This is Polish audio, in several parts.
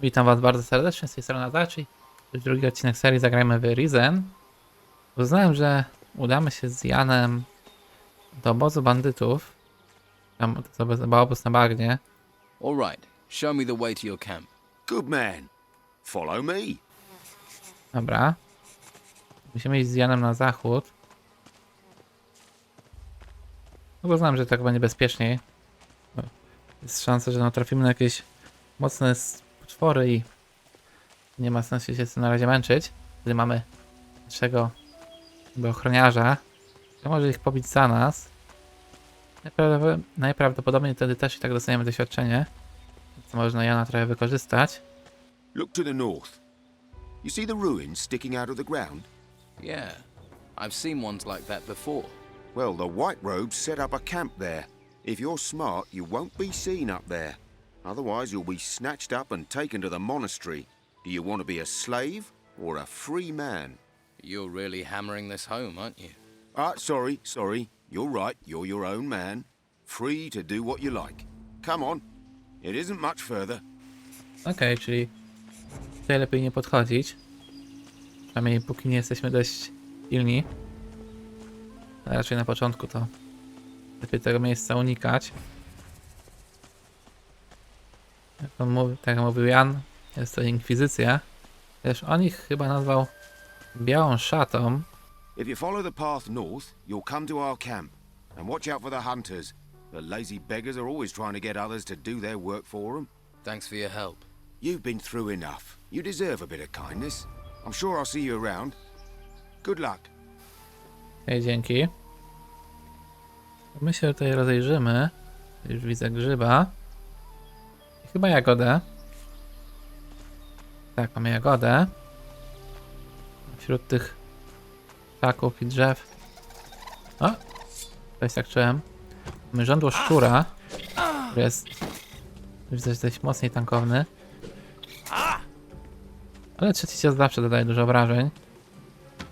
Witam was bardzo serdecznie, z tej strony Zagrajmy. To jest drugi odcinek serii Zagrajmy w Risen. Uznałem, że udamy się z Janem do obozu bandytów. Tam to chyba obóz na bagnie. All right, show me the way to your camp. Good man. Follow me. Dobra. Musimy iść z Janem na zachód. No bo znam, że tak będzie bezpieczniej. Jest szansa, że natrafimy na jakieś mocne potwory i nie ma sensu się z tym na razie męczyć. Gdy mamy naszego ochroniarza, to może ich pobić za nas. Najprawdopodobniej wtedy też i tak dostaniemy doświadczenie, co można Jana trochę wykorzystać. Look to the north. You see the ruins sticking out of the ground? Yeah, I've seen ones like that before. Well, the White Robes set up a camp there. If you're smart, you won't be seen up there. Otherwise, you'll be snatched up and taken to the monastery. Do you want to be a slave or a free man? You're really hammering this home, aren't you? Sorry. You're right, you're your own man. Free to do what you like. Come on. It isn't much further. Okej, czyli tutaj lepiej nie podchodzić. Przynajmniej póki nie jesteśmy dość silni. A raczej na początku to lepiej tego miejsca unikać. Tak jak mówił Jan, jest to inkwizycja. Też on ich chyba nazwał białą szatą. If you follow the path north, you'll come to our camp. And watch out for the hunters. The lazy beggars are always trying to get others to do their work for them. Thanks for your help. You've been through enough. You deserve a bit of kindness. I'm sure I'll see you around. Good luck. Hej, dzięki. My się tutaj rozejrzymy. Już widzę grzyba. I chyba jagodę. Tak, mamy jagodę. Wśród tych krzaków i drzew. O! Coś tak czułem. Mamy żądło szczura, który jest już dość mocniej tankowny. Ale trzeci cios zawsze dodaje dużo obrażeń.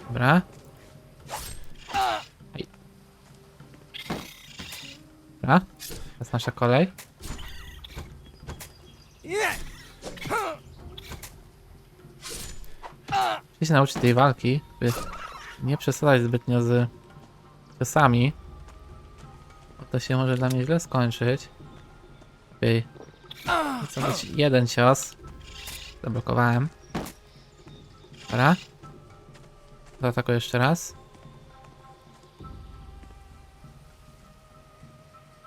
Dobra. Hej. Dobra. Teraz nasza kolej. Muszę się nauczyć tej walki, by nie przesadzać zbytnio z ciosami. Bo to się może dla mnie źle skończyć. Lepiej być jeden cios. Zablokowałem. Dobra. Zaatakuję jeszcze raz.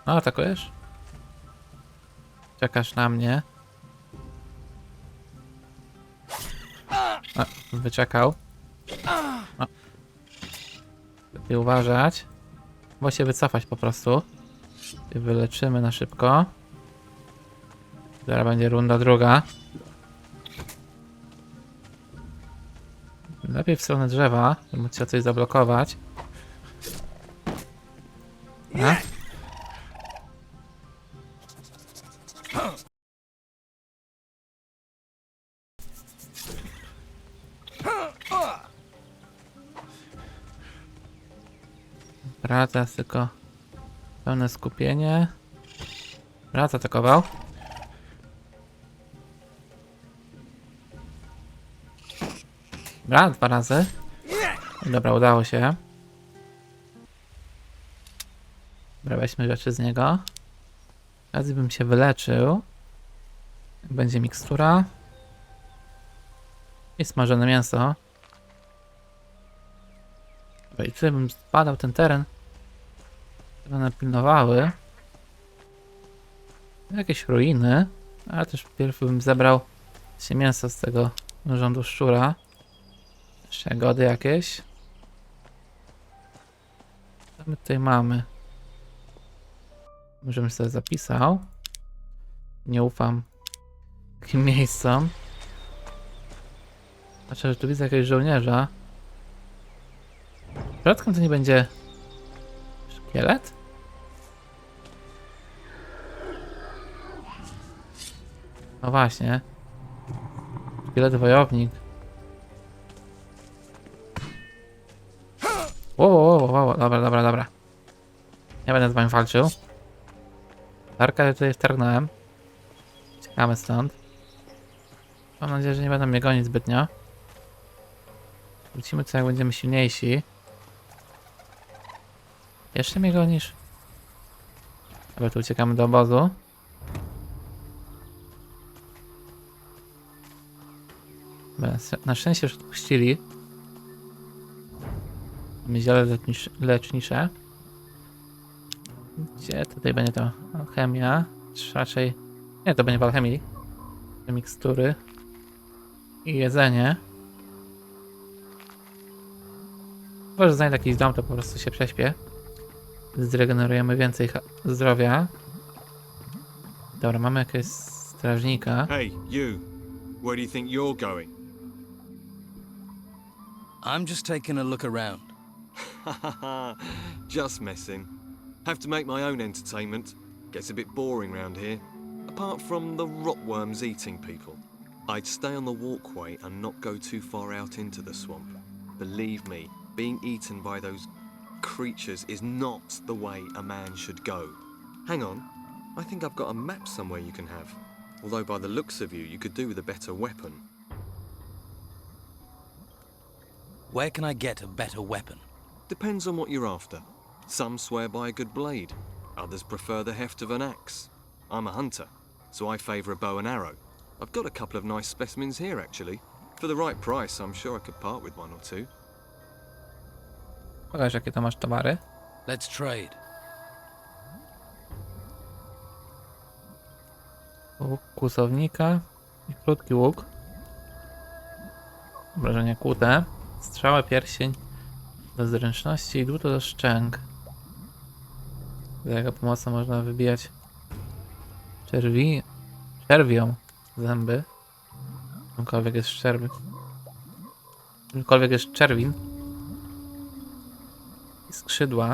No, atakujesz? Czekasz na mnie. O, wyczekał. O. Lepiej uważać. Bo się wycofać po prostu. I wyleczymy na szybko. Zaraz będzie runda druga. Lepiej w stronę drzewa, żeby móc się coś zablokować. A? Dobra, teraz tylko pełne skupienie. Dobra, zaatakował. Dobra, 2 razy. Dobra, udało się. Dobra, weźmy rzeczy z niego. Teraz bym się wyleczył. Będzie mikstura. I smażone mięso. Dobra, i tutaj bym zbadał ten teren. Które one pilnowały. Jakieś ruiny. Ale też pierw bym zebrał się mięso z tego rządu szczura. Jeszcze jagody jakieś. Co my tutaj mamy? Możemy sobie zapisał. Nie ufam takim miejscom. Znaczy, że tu widzę jakiegoś żołnierza. Przypadkiem to nie będzie szkielet? No właśnie. Szkielet wojownik. Wow, dobra. Nie będę z wami walczył. Tarkę tutaj wtargnąłem. Uciekamy stąd. Mam nadzieję, że nie będą mnie gonić zbytnio. Wrócimy co jak będziemy silniejsi. Jeszcze mnie gonisz? Dobra, tu uciekamy do obozu. Dobra, na szczęście już odpuścili. Mamy ziele lecznicze. Gdzie tutaj będzie to? Alchemia. Czy raczej... Nie, to będzie w alchemii. Mikstury. I jedzenie. Chyba, że znajdę jakiś dom, to po prostu się prześpię. Zregenerujemy więcej zdrowia. Dobra, mamy jakiegoś strażnika. Hey, you. Where do you think you're going? I'm just taking a look around. Just messing. Have to make my own entertainment. Gets a bit boring round here. Apart from the rotworms eating people. I'd stay on the walkway and not go too far out into the swamp. Believe me, being eaten by those creatures is not the way a man should go. Hang on, I think I've got a map somewhere you can have. Although by the looks of you, you could do with a better weapon. Where can I get a better weapon? Depends on what you're after. Some swear by a good blade. Others prefer the heft of an axe. I'm a hunter, so I favour a bow and arrow. I've got a couple of nice specimens here, actually. For the right price, I'm sure I could part with one or two. Pokaż, jakie to masz towary. Let's trade. Łuk kłusownika i krótki łuk. Obrażenia kłute. Strzała, pierścień do zręczności i dłuto do szczęk. Za jego pomocą można wybijać czerwią zęby. Czymkolwiek jest czerwień. Czymkolwiek jest czerwin. I skrzydła.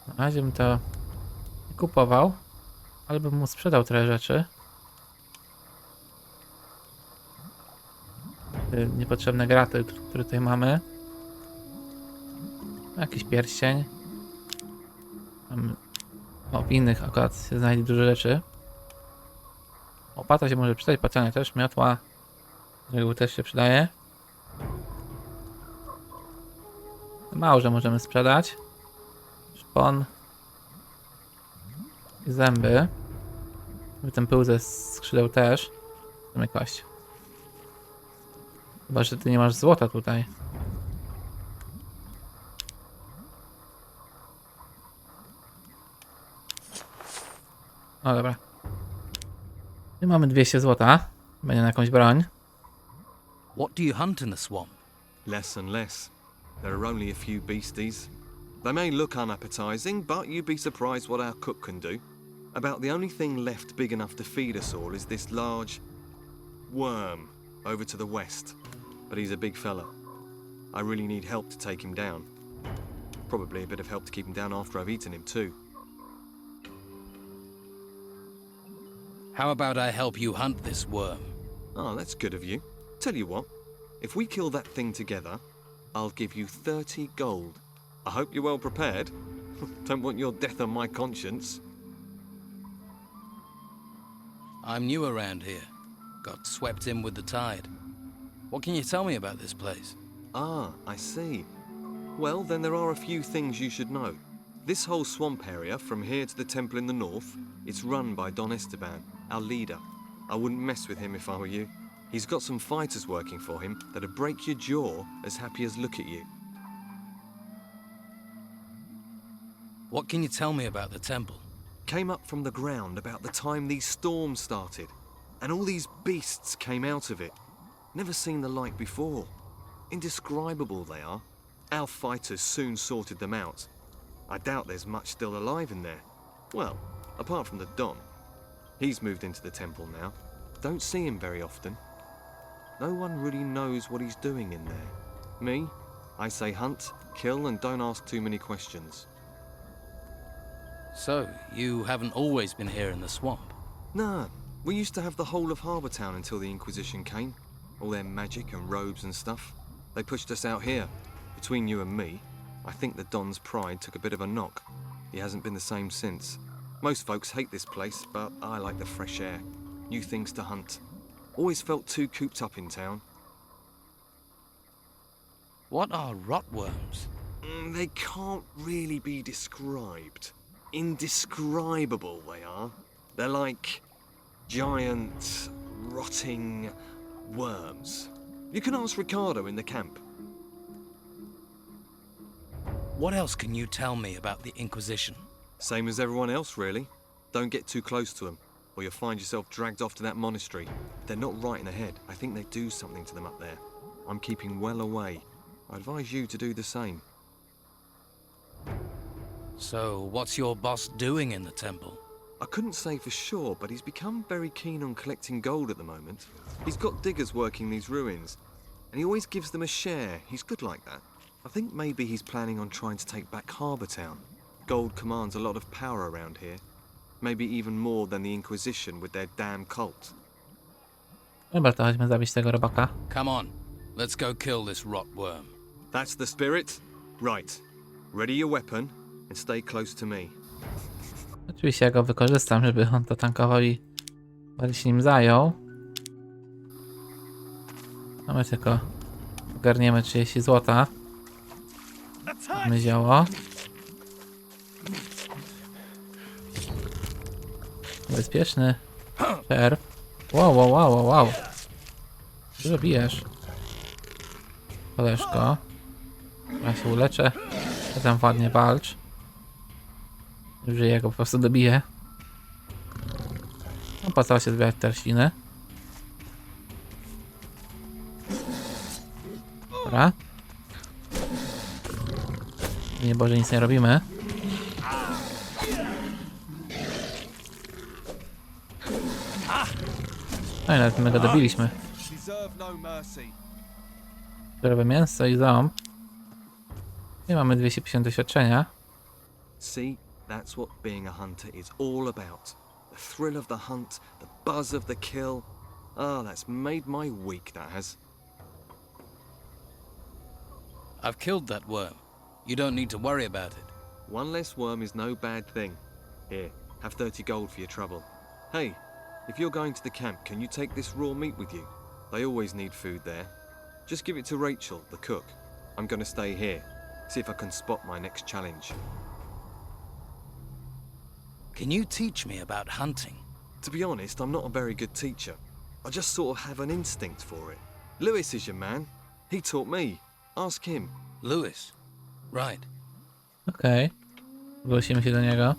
Na razie bym to nie kupował, ale bym mu sprzedał trochę rzeczy. Niepotrzebne graty, które tutaj mamy. Jakiś pierścień. W innych akurat się znajdzie dużo rzeczy. Łopata się może przydać, pacjanie też, miotła. Reguł też się przydaje. Mało, że możemy sprzedać. Szpon. I zęby. Ten pył ze skrzydeł też. Mamy kość. Chyba, że ty nie masz złota tutaj. O, dobra. I mamy 200 złota. Będzie na jakąś broń. What do you hunt in the swamp? Less and less. There are only a few beasties. They may look unappetizing, but you'd be surprised what our cook can do. About the only thing left big enough to feed us all is this large worm over to the west. But he's a big fella. I really need help to take him down. Probably a bit of help to keep him down after I've eaten him too. How about I help you hunt this worm? Oh, that's good of you. Tell you what, if we kill that thing together, I'll give you 30 gold. I hope you're well prepared. Don't want your death on my conscience. I'm new around here. Got swept in with the tide. What can you tell me about this place? Ah, I see. Well, then there are a few things you should know. This whole swamp area, from here to the temple in the north, it's run by Don Esteban, our leader. I wouldn't mess with him if I were you. He's got some fighters working for him that'd break your jaw as happy as look at you. What can you tell me about the temple? Came up from the ground about the time these storms started, and all these beasts came out of it. Never seen the like before. Indescribable they are. Our fighters soon sorted them out. I doubt there's much still alive in there. Well, apart from the Don. He's moved into the temple now. Don't see him very often. No one really knows what he's doing in there. Me? I say hunt, kill, and don't ask too many questions. So, you haven't always been here in the swamp? Nah, we used to have the whole of Harbour Town until the Inquisition came. All their magic and robes and stuff. They pushed us out here. Between you and me, I think the Don's pride took a bit of a knock. He hasn't been the same since. Most folks hate this place, but I like the fresh air. New things to hunt. Always felt too cooped up in town. What are rotworms? They can't really be described. Indescribable they are. They're like giant, rotting worms. You can ask Ricardo in the camp. What else can you tell me about the Inquisition? Same as everyone else, really. Don't get too close to them, or you'll find yourself dragged off to that monastery. They're not right in the head. I think they do something to them up there. I'm keeping well away. I advise you to do the same. So, what's your boss doing in the temple? I couldn't say for sure, but he's become very keen on collecting gold at the moment. He's got diggers working these ruins, and he always gives them a share. He's good like that. I think maybe he's planning on trying to take back Harbour Town. Gold commands a lot of power around here. Maybe even more than the Inquisition with their damn cult. Dobra, to chodźmy zabić tego robaka. Come on, let's go kill this rotworm. That's the spirit? Right. Ready your weapon and stay close to me. Oczywiście ja go wykorzystam, żeby on to tankował i bardziej się nim zajął. A my tylko ogarniemy 30 złota. Mamy zioło. Bezpieczny czerw. Wow. Dużo bijesz. Koleżko. Ja się uleczę. Ja tam ładnie walcz. Że ja go po prostu dobiję. Opłacało się zbierać tarśliny. Dobra. Nie Boże, nic nie robimy. No i nawet my go dobiliśmy. Zdrowe mięso i ząb. I mamy 250 doświadczenia. See, that's what being a hunter is all about. The thrill of the hunt, the buzz of the kill. Ah, that's made my week, that has. I've killed that worm. You don't need to worry about it. One less worm is no bad thing. Here, have 30 gold for your trouble. Hey, if you're going to the camp, can you take this raw meat with you? They always need food there. Just give it to Rachel, the cook. I'm gonna stay here. See if I can spot my next challenge. Can you teach me about hunting? To be honest, I'm not a very good teacher. I just sort of have an instinct for it. Lewis is your man. He taught me. Ask him. Lewis. Right. Okej. Zgłosimy się do niego. Ja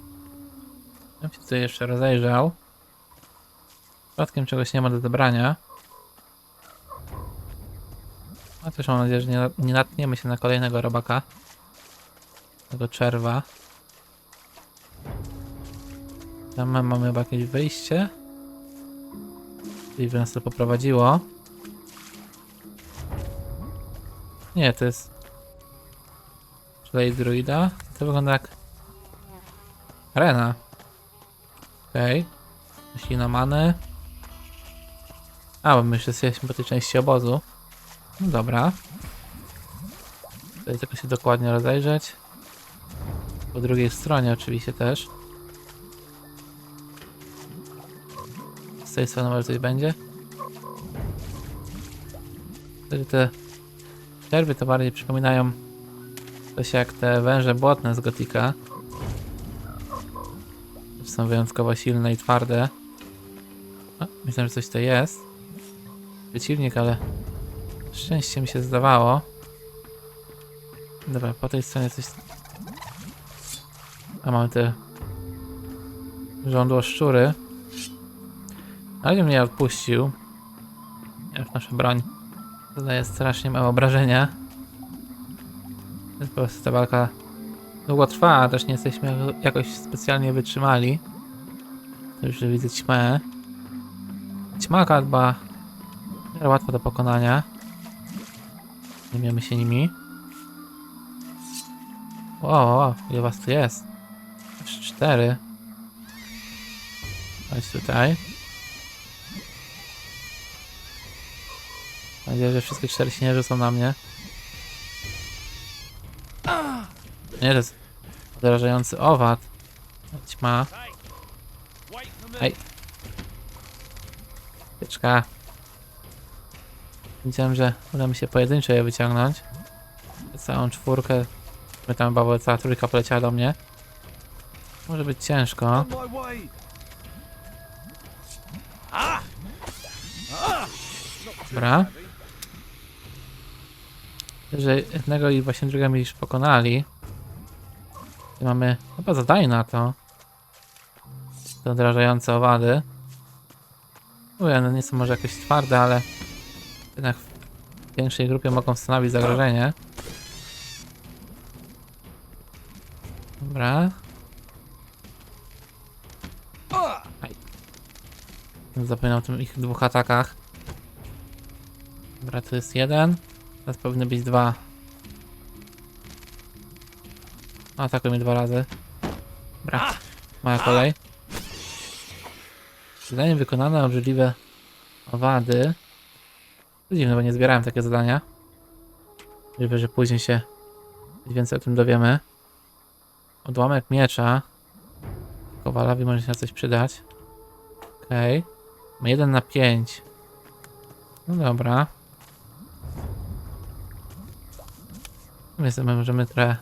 bym się tutaj jeszcze rozejrzał. Przypadkiem czegoś nie ma do zebrania. A też mam nadzieję, że nie natkniemy się na kolejnego robaka. Tego czerwa. Tam mamy chyba jakieś wyjście. I by nas to poprowadziło. Nie, to jest druida. To wygląda jak arena. Okej. Myśli many. A, bo my już jesteśmy po tej części obozu. No dobra. Tutaj tylko się dokładnie rozejrzeć. Po drugiej stronie oczywiście też. Z tej strony może coś będzie. Wtedy te czerwy to bardziej przypominają coś jak te węże błotne z Gothica. Są wyjątkowo silne i twarde. O, myślę, że coś to jest. Przeciwnik, ale szczęście mi się zdawało. Dobra, po tej stronie coś... A mamy te żądło szczury. Ale mnie odpuścił. Jak nasza broń zadaje strasznie mało obrażenia. Więc po prostu ta walka długo trwa, a też nie jesteśmy jakoś specjalnie wytrzymali. To już widzę ćmę. Ćmaka chyba łatwo do pokonania. Zajmiemy się nimi. Wow, ile was tu jest? Aż 4. Chodź tutaj. Mam nadzieję, że wszystkie 4 się nie rzucą na mnie. Nie, to jest odrażający owad. Ćma. Aj. Pieczka. Widziałem, że uda mi się pojedynczo je wyciągnąć. Całą czwórkę. My tam chyba cała trójka poleciała do mnie. Może być ciężko. Dobra. Że jednego i właśnie drugiego mi już pokonali. I mamy chyba zadanie na to. To odrażające owady. Mówię, no nie są może jakieś twarde, ale jednak w większej grupie mogą stanowić zagrożenie. Dobra. Aj. Zapominam o tym ich dwóch atakach. Dobra, tu jest jeden. Teraz powinny być dwa. Atakuj mnie 2 razy. Dobra. Moja kolej. Zadanie wykonane, obrzydliwe owady. To dziwne, bo nie zbierałem takie zadania. Możliwe, że później się więcej o tym dowiemy. Odłamek miecza. Kowalowi może się na coś przydać. Okej. Ma 1 na 5. No dobra. Więc możemy trochę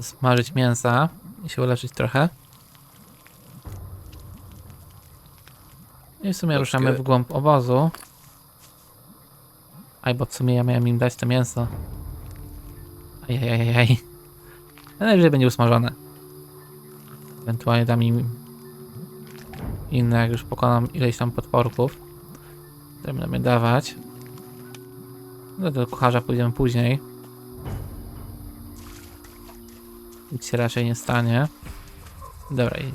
smażyć mięsa i się uleczyć trochę. I w sumie ruszamy w głąb obozu. Aj, bo w sumie ja miałem im dać to mięso. Ajajajaj. Najwyżej będzie usmażone. Ewentualnie dam im inne, jak już pokonam ileś tam potworków. Które będą mnie dawać. No do kucharza pójdziemy później. Nic się raczej nie stanie. Dobra, i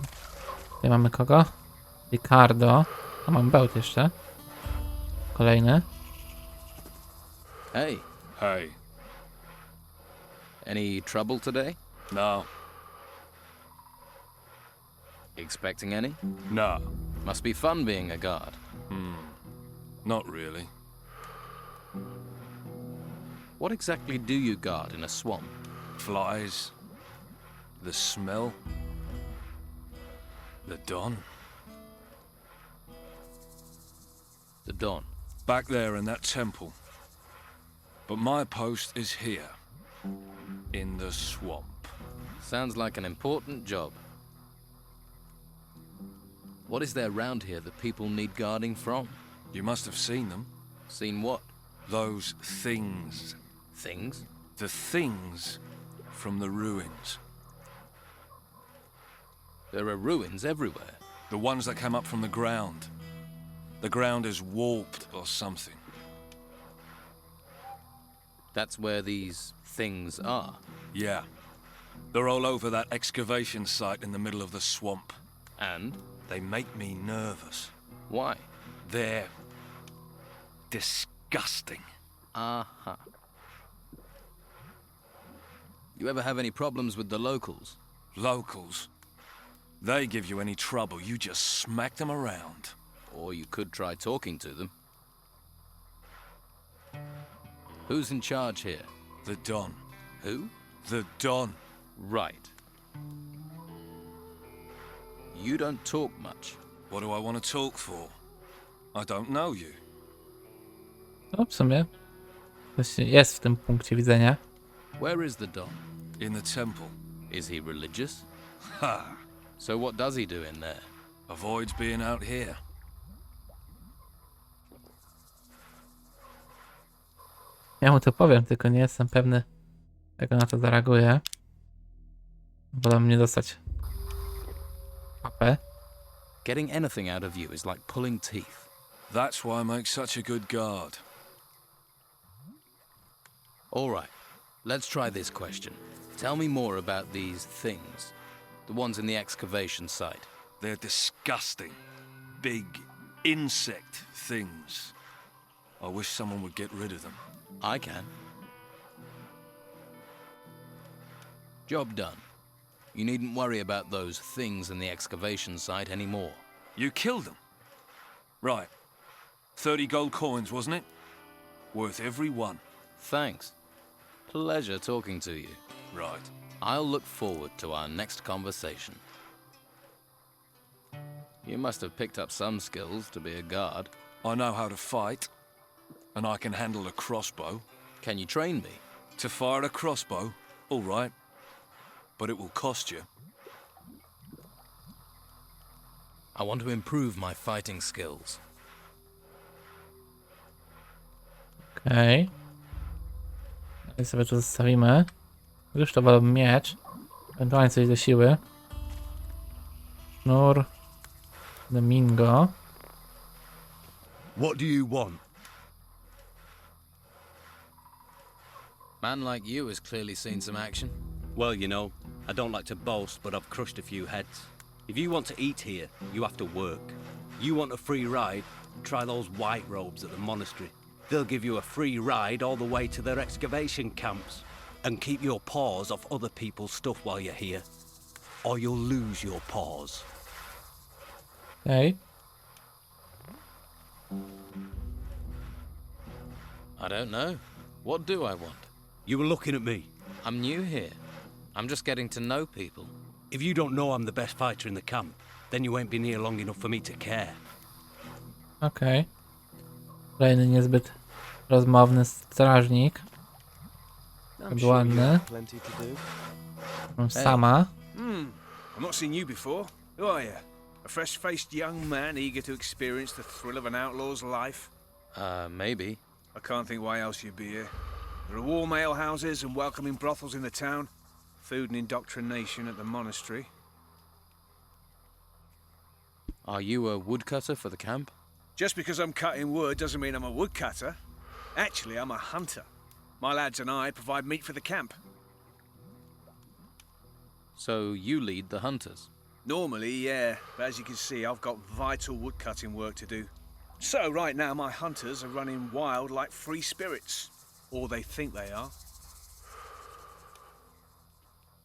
tutaj mamy kogo? Ricardo. A mam bełt jeszcze. Kolejny. Hey, Hey, any trouble today? no, Expecting any? no, Must be fun being a guard. not really. What exactly do you guard in a swamp? Flies, the smell, the dawn. The dawn. Back there in that temple. But my post is here, in the swamp. Sounds like an important job. What is there round here that people need guarding from? You must have seen them. Seen what? Those things. Things? The things from the ruins. There are ruins everywhere. The ones that came up from the ground. The ground is warped or something. That's where these things are. Yeah. They're all over that excavation site in the middle of the swamp. And? They make me nervous. Why? They're disgusting. Aha. You ever have any problems with the locals? Locals. They give you any trouble, you just smack them around. Or you could try talking to them. Who's in charge here? The Don. Who? The Don. Right. You don't talk much. What do I want to talk for? I don't know you. No w sumie. Coś jest w tym punkcie widzenia. Where is the Don? In the temple. Is he religious? Ha! So what does he do in there? Avoids being out here. Ja mu to powiem, tylko nie jestem pewny, jak on na to zareaguje. Wolę mnie dostać papę. Getting anything out of you is like pulling teeth. That's why I make such a good guard. All right, let's try this question. Tell me more about these things. The ones in the excavation site. They're disgusting. Big insect things. I wish someone would get rid of them. I can. Job done. You needn't worry about those things in the excavation site anymore. You killed them? Right. 30 gold coins, wasn't it? Worth every one. Thanks. Pleasure talking to you. Right. I'll look forward to our next conversation. You must have picked up some skills to be a guard. I know how to fight, and I can handle a crossbow. Can you train me? To fire a crossbow, all right, but it will cost you. I want to improve my fighting skills. Okej. I sobie tu zostawimy. Już to wolałbym miecz. Ewentualnie coś do siły. Sznur. Domingo. What do you want? Man like you has clearly seen some action. Well, you know, I don't like to boast, but I've crushed a few heads. If you want to eat here, you have to work. You want a free ride? Try those white robes at the monastery. They'll give you a free ride all the way to their excavation camps. And keep your paws off other people's stuff while you're here, or you'll lose your paws. Okej. I don't know. What do I want? You were looking at me. I'm new here. I'm just getting to know people. If you don't know I'm the best fighter in the camp, then you ain't been here long enough for me to care. Okej. Kolejny niezbyt rozmowny strażnik. Ładny. Sama. I've not seen you before. Who are you? A fresh-faced young man eager to experience the thrill of an outlaw's life? Maybe. I can't think why else you'd be here. There are warm ale houses and welcoming brothels in the town. Food and indoctrination at the monastery. Are you a woodcutter for the camp? Just because I'm cutting wood doesn't mean I'm a woodcutter. Actually, I'm a hunter. My lads and I provide meat for the camp. So you lead the hunters? Normally, yeah, but as you can see, I've got vital woodcutting work to do. So right now, my hunters are running wild like free spirits. Or they think they are.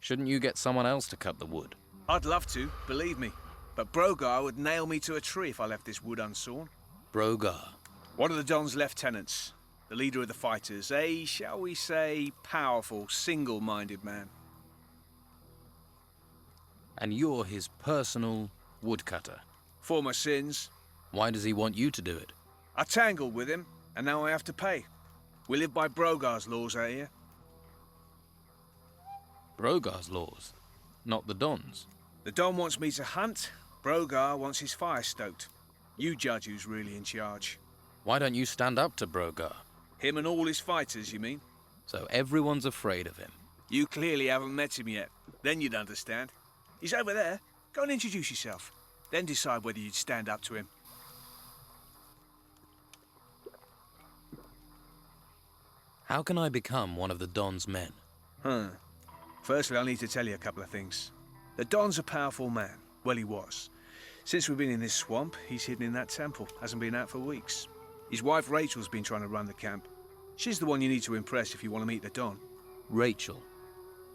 Shouldn't you get someone else to cut the wood? I'd love to, believe me. But Brogar would nail me to a tree if I left this wood unsawn. Brogar. One of the Don's lieutenants, the leader of the fighters, a, shall we say, powerful, single-minded man. And you're his personal woodcutter. For my sins, Why does he want you to do it? I tangled with him, and now I have to pay. We live by Brogar's laws out here. Brogar's laws, not the Don's. The Don wants me to hunt, Brogar wants his fire stoked. You judge who's really in charge. Why don't you stand up to Brogar? Him and all his fighters, you mean? So everyone's afraid of him. You clearly haven't met him yet. Then you'd understand. He's over there. Go and introduce yourself. Then decide whether you'd stand up to him. How can I become one of the Don's men? Firstly, I'll need to tell you a couple of things. The Don's a powerful man. Well, he was. Since we've been in this swamp, he's hidden in that temple. Hasn't been out for weeks. His wife Rachel's been trying to run the camp. She's the one you need to impress if you want to meet the Don. Rachel.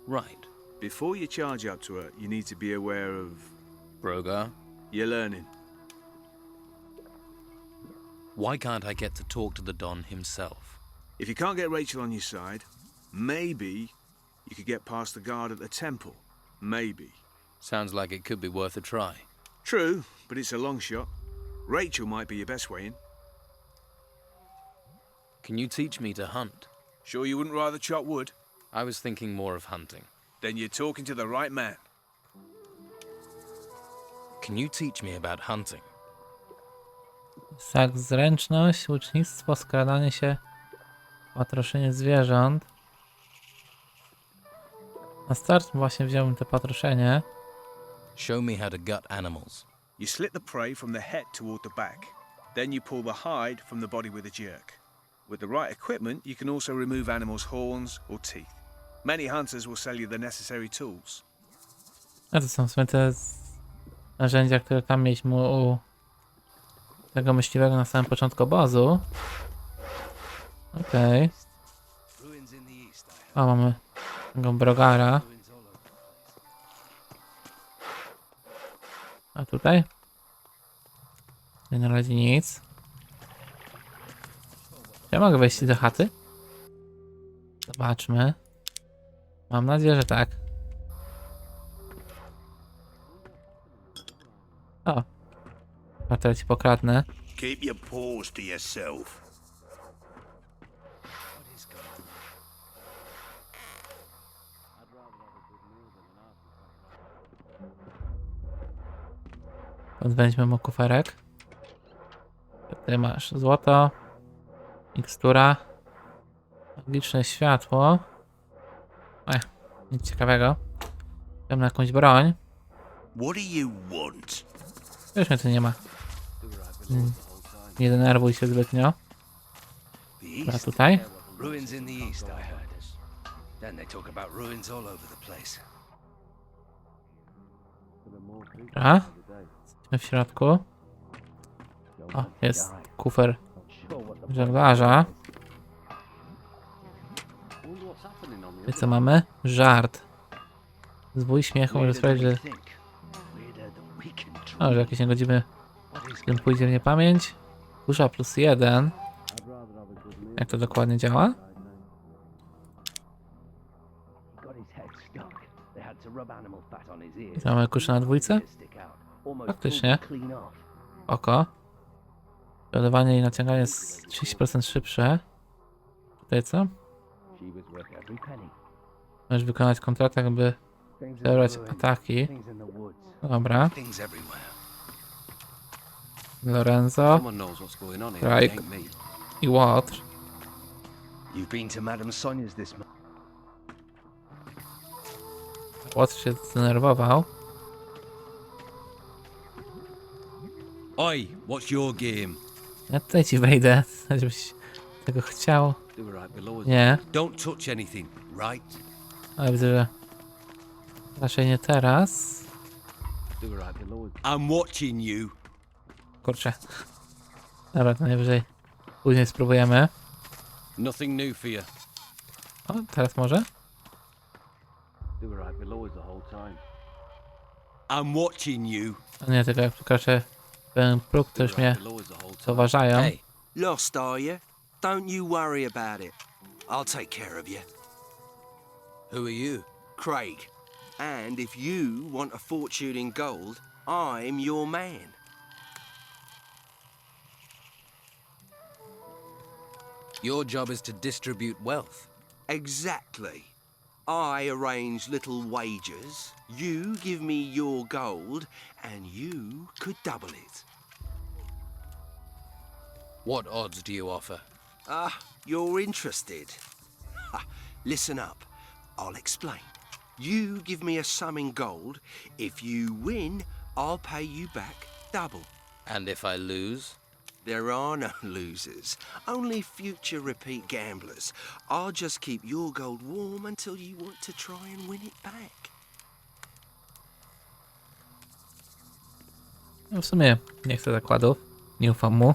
Right. Before you charge up to her, you need to be aware of... Brogar. You're learning. Why can't I get to talk to the Don himself? If you can't get Rachel on your side, maybe you could get past the guard at the temple. Maybe. Sounds like it could be worth a try. True, but it's a long shot. Rachel might be your best way in. Can you teach me to hunt? Sure you wouldn't rather chop wood? I was thinking more of hunting. Then you're talking to the right man. Can you teach me about hunting? Tak, zręczność, łucznictwo, skradanie się, patroszenie zwierząt. Na start właśnie wziąłem te patroszenie. Show me how to gut animals. You slit the prey from the head toward the back. Then you pull the hide from the body with a jerk. With the right equipment, you can also remove animals' horns or teeth. Many hunters will sell you the necessary tools. A to są w sumie te narzędzia, które tam mieliśmy u tego myśliwego na samym początku obozu. Okej. O, mamy tego Brogara. A tutaj? Nie na razie nic. Ja mogę wejść do chaty? Zobaczmy. Mam nadzieję, że tak. O, A teraz ci pokradnę. Keep your paws to yourself. Odwędźmy mu kuferek. Tutaj masz złoto, mikstura, magiczne światło. Nic ciekawego. Mam na jakąś broń. What do you want? Już mnie tu nie ma. Nie denerwuj się zbytnio. Dobra, tutaj. Ruins in the east, I heard. Then they talk about ruins all over the place. Dobra. Jesteśmy w środku. O, jest kufer żeglarza. I co mamy? Żart. Zwój śmiechu może sprawić, że... O, że jakieś niegodziwy... Z tym pójdzie w niepamięć. Dusza +1. Jak to dokładnie działa? I mamy kuszę na dwójce? Faktycznie. Oko. Ładowanie i naciąganie jest 30% szybsze. Tutaj co? Możesz wykonać kontratak, by zebrać ataki. Dobra. Lorenzo, Someone knows what's going on here. Right. It ain't me. i Łotr. You've been to Madame Sonia's this month. Łotr się zdenerwował. Oi, what's your game? Ja tutaj ci wejdę, żebyś tego chciał. Do it right below us. Nie, Don't touch anything, right? ale widzę, że raczej nie teraz. Do it right below us. I'm watching you. Kurczę. Dobra, to najwyżej później spróbujemy. Nothing new for you. O, teraz może? Do it right below us the whole time. I'm watching you. O nie, tylko jak przekroczę ten próg, to już mnie Below us the whole time. zauważają. Hey, Lost, are you? Don't you worry about it. I'll take care of you. who are you? Craig. And if you want a fortune in gold, I'm your man. Your job is to distribute wealth. Exactly. I arrange little wagers, you give me your gold, and you could double it. What odds do you offer? Ah, you're interested. Ha, listen up. I'll explain. You give me a sum in gold. If you win, I'll pay you back double. And if I lose? There are no losers, only future repeat gamblers. I'll just keep your gold warm until you want to try and win it back. No w sumie nie chcę zakładów. Nie ufam mu.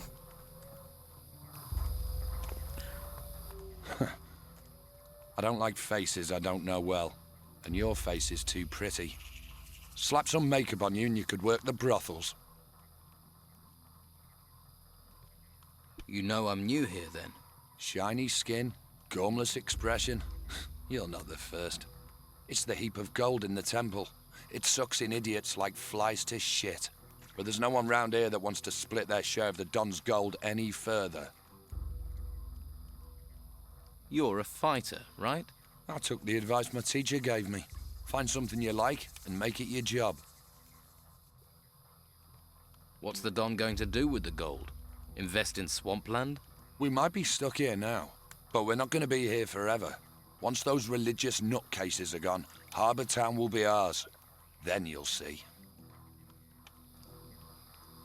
I don't like faces I don't know well, and your face is too pretty. Slap some makeup on you and you could work the brothels. You know I'm new here then. Shiny skin, gormless expression. You're not the first. It's the heap of gold in the temple. It sucks in idiots like flies to shit. But there's no one round here that wants to split their share of the Don's gold any further. You're a fighter, right? I took the advice my teacher gave me. Find something you like and make it your job. What's the Don going to do with the gold? Invest in swampland? We might be stuck here now, but we're not going to be here forever. Once those religious nutcases are gone, Harbour Town will be ours. Then you'll see.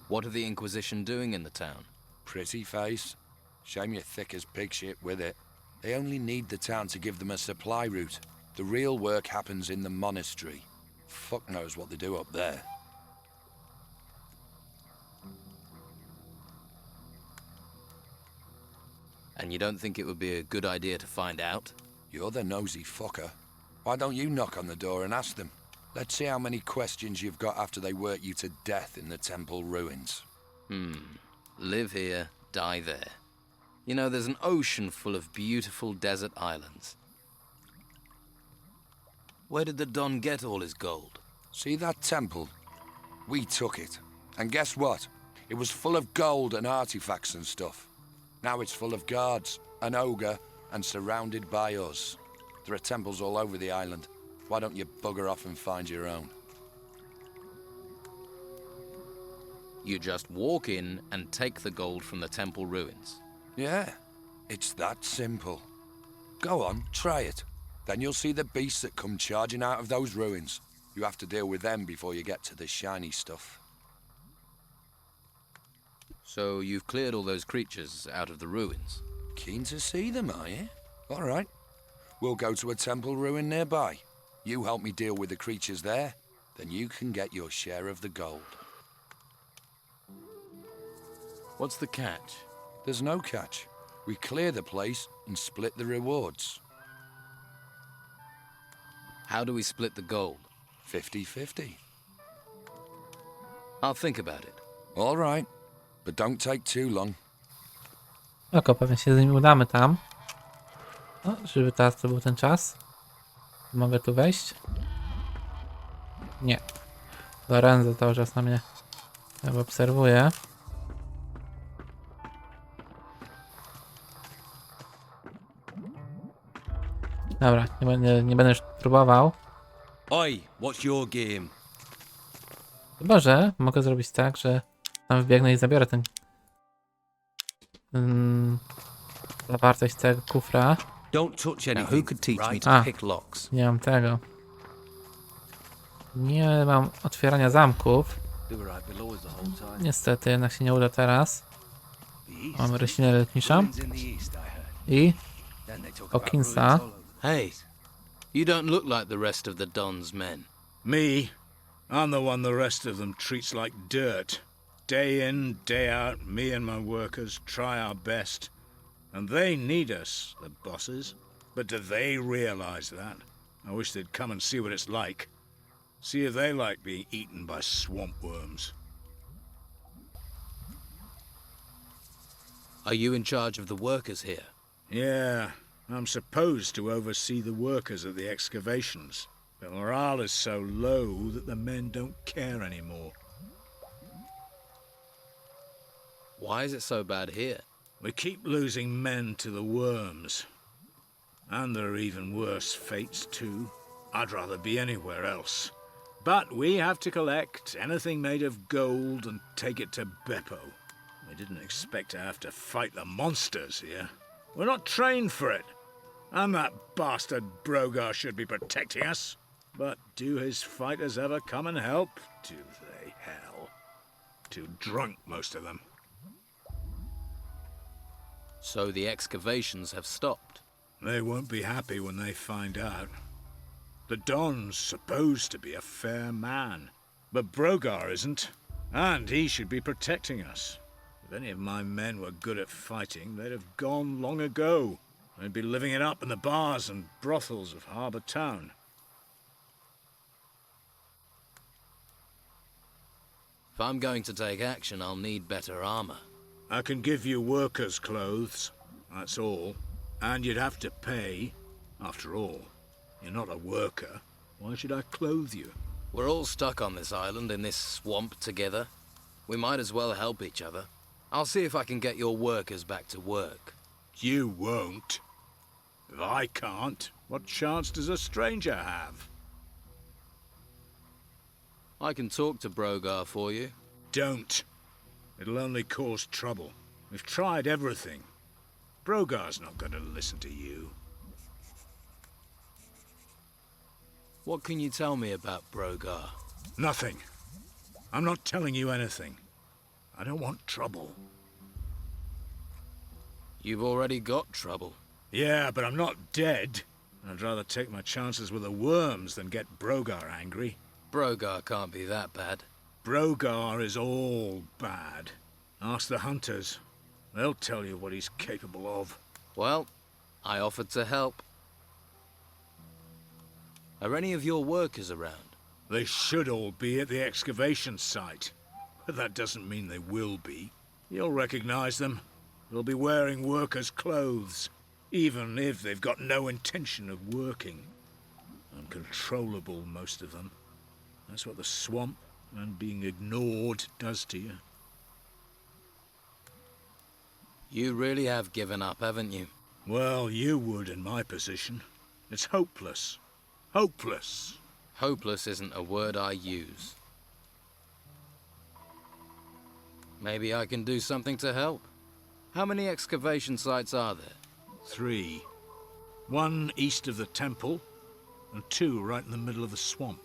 What are the Inquisition doing in the town? Pretty face. Shame you're thick as pig shit with it. They only need the town to give them a supply route. The real work happens in the monastery. Fuck knows what they do up there. And you don't think it would be a good idea to find out? You're the nosy fucker. Why don't you knock on the door and ask them? Let's see how many questions you've got after they work you to death in the temple ruins. Live here, die there. You know, there's an ocean full of beautiful desert islands. Where did the Don get all his gold? See that temple? We took it. And guess what? It was full of gold and artifacts and stuff. Now it's full of guards, an ogre, and surrounded by us. There are temples all over the island. Why don't you bugger off and find your own? You just walk in and take the gold from the temple ruins. Yeah, it's that simple. Go on, try it. Then you'll see the beasts that come charging out of those ruins. You have to deal with them before you get to the shiny stuff. So you've cleared all those creatures out of the ruins? Keen to see them, are you? All right. We'll go to a temple ruin nearby. You help me deal with the creatures there, then you can get your share of the gold. What's the catch? There's no catch. We clear the place and split the rewards. How do we split the gold? 50-50. I'll think about it. All right, but don't take too long. Oko, pewnie się z nimi udamy tam. No, żeby teraz to był ten czas. Mogę tu wejść? Nie. Lorenzo cały czas na mnie obserwuje. Dobra, nie będę już próbował. Oi, what's your game? Chyba, że mogę zrobić tak, że tam wbiegnę i zabiorę ten zawartość tego kufra. Don't touch Now, anything, who could teach me right? to pick locks? Nie mam tego. Nie mam otwierania zamków. They were right below us the whole time. Niestety, jednak się nie uda teraz. Mamy roślinę leczniczą. I Hawkinsa. Hey, you don't look like the rest of the Don's men. Me? I'm the one the rest of them treats like dirt. Day in, day out, me and my workers try our best. And they need us, the bosses. But do they realize that? I wish they'd come and see what it's like. See if they like being eaten by swamp worms. Are you in charge of the workers here? Yeah, I'm supposed to oversee the workers at the excavations. But morale is so low that the men don't care anymore. Why is it so bad here? We keep losing men to the worms. And there are even worse fates, too. I'd rather be anywhere else. But we have to collect anything made of gold and take it to Beppo. We didn't expect to have to fight the monsters here. We're not trained for it. And that bastard Brogar should be protecting us. But do his fighters ever come and help? Do they, hell? Too drunk, most of them. So the excavations have stopped. They won't be happy when they find out. The Don's supposed to be a fair man, but Brogar isn't, and he should be protecting us. If any of my men were good at fighting, they'd have gone long ago. They'd be living it up in the bars and brothels of Harbour Town. If I'm going to take action, I'll need better armor. I can give you workers' clothes, that's all. And you'd have to pay. After all, you're not a worker. Why should I clothe you? We're all stuck on this island in this swamp together. We might as well help each other. I'll see if I can get your workers back to work. You won't. If I can't, what chance does a stranger have? I can talk to Brogar for you. Don't. It'll only cause trouble. We've tried everything. Brogar's not going to listen to you. What can you tell me about Brogar? Nothing. I'm not telling you anything. I don't want trouble. You've already got trouble. Yeah, but I'm not dead. I'd rather take my chances with the worms than get Brogar angry. Brogar can't be that bad. Brogar is all bad. Ask the hunters. They'll tell you what he's capable of. Well, I offered to help. Are any of your workers around? They should all be at the excavation site. But that doesn't mean they will be. You'll recognize them. They'll be wearing workers' clothes, even if they've got no intention of working. Uncontrollable, most of them. That's what the swamp and being ignored does to you. You really have given up, haven't you? Well, you would in my position. It's hopeless. Hopeless. Hopeless isn't a word I use. Maybe I can do something to help. How many excavation sites are there? 3. 1 east of the temple, and 2 right in the middle of the swamp.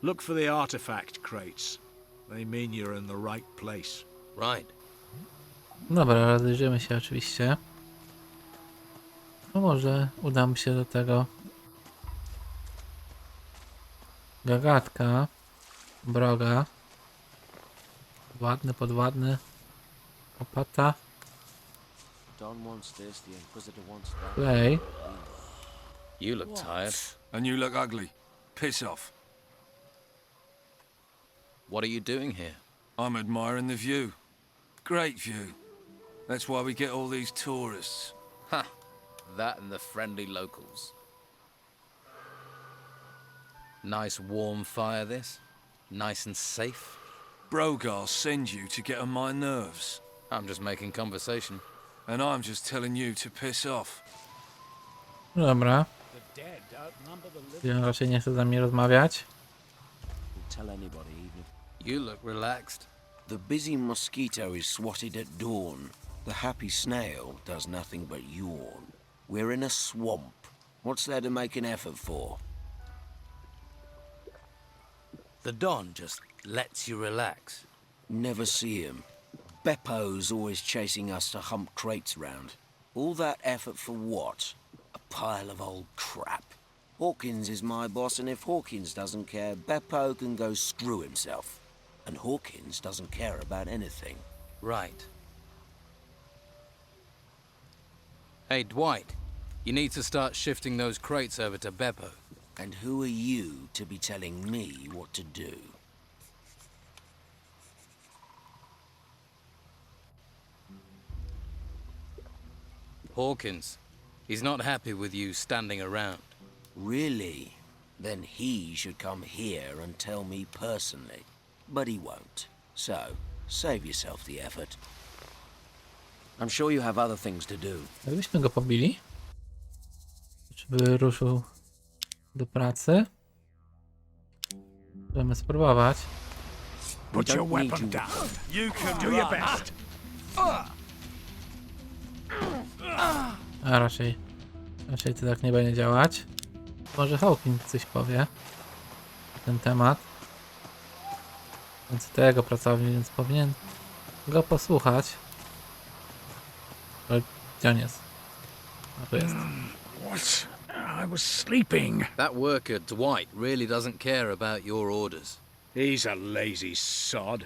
Look for the artifact crates. They mean you're in the right place. Right. Dobra, rozejrzymy się oczywiście. No może udam się do tego gagatka, broga, ładny, podładny, opata, play. You look tired. And you look ugly. Piss off. What are you doing here? I'm admiring the view. Great view. That's why we get all these tourists. Ha! That and the friendly locals. Nice warm fire, this? Nice and safe? Brogar send you to get on my nerves. I'm just making conversation. And I'm just telling you to piss off. Dobra. Ja raczej nie chcę z nami rozmawiać. You look relaxed. The busy mosquito is swatted at dawn. The happy snail does nothing but yawn. We're in a swamp. What's there to make an effort for? The Don just lets you relax. Never see him. Beppo's always chasing us to hump crates round. All that effort for what? A pile of old crap. Hawkins is my boss, and if Hawkins doesn't care, Beppo can go screw himself. And Hawkins doesn't care about anything. Right. Hey, Dwight. You need to start shifting those crates over to Beppo. And who are you to be telling me what to do? Hawkins. He's not happy with you standing around. Really? Then he should come here and tell me personally. But he won't. So, save yourself the effort. I'm sure you have other things to do. Jakbyśmy go pobili? Żeby ruszył do pracy? Możemy spróbować. Put your weapon down. You can Do your best. A raczej to tak nie będzie działać. Może Hawkins coś powie na ten temat. Więc to jego pracownik, więc powinien go posłuchać. Ale gdzie on jest? A tu jest. What? I was sleeping. That worker, Dwight, really doesn't care about your orders. He's a lazy sod.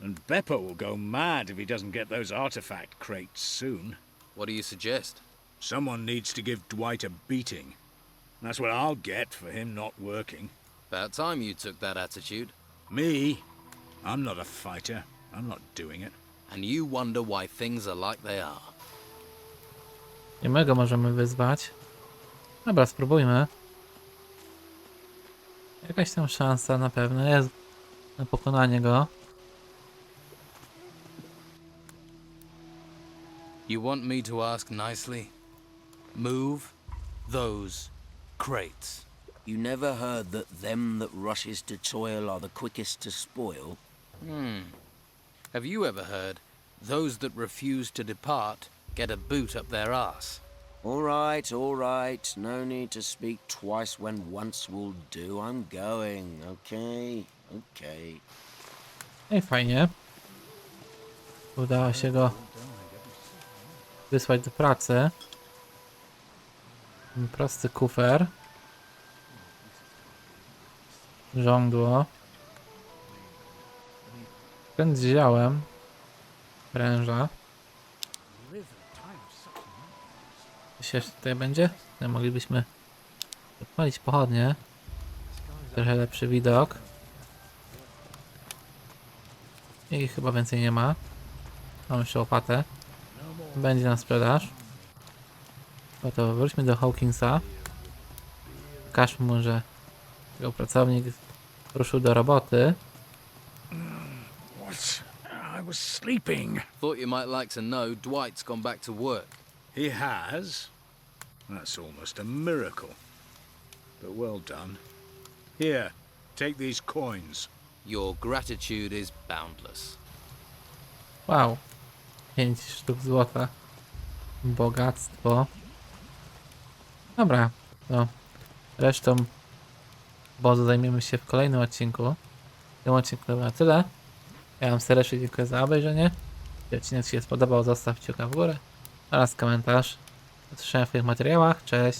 And Beppo will go mad if he doesn't get those artifact crates soon. What do you suggest? Someone needs to give Dwight a beating. That's what I'll get for him not working. About time you took that attitude. Me? I'm not a fighter. I'm not doing it. And you wonder why things are like they are. I my go możemy wyzwać. Dobra, spróbujmy. Jakaś tam szansa na pewno jest na pokonanie go. You want me to ask nicely? Move those crates. You never heard that them that rushes to toil are the quickest to spoil? Have you ever heard, those that refuse to depart get a boot up their arse? All right. No need to speak twice when once will do. I'm going, okay? No i fajnie. Udało się go wysłać do pracy. Prosty kufer. Żądło. Pęd z ziołem. Pręża. Coś jeszcze tutaj będzie? Tutaj moglibyśmy odpalić pochodnie. Trochę lepszy widok. I chyba więcej nie ma. Mam jeszcze łopatę. Będzie na sprzedaż. No to wróćmy do Hawkinsa. Pokażmy mu, że jego pracownik ruszył do roboty. What? I was sleeping. Thought you might like to know Dwight's gone back to work. He has? That's almost a miracle. But well done. Here, take these coins. Your gratitude is boundless. Wow. 5 sztuk złota. Bogactwo. Dobra, to resztą obozu zajmiemy się w kolejnym odcinku. W tym odcinku to było tyle. Ja wam serdecznie dziękuję za obejrzenie. Jeśli odcinek Ci się spodobał, zostaw kciuka w górę oraz komentarz. Do zobaczenia w tych materiałach. Cześć!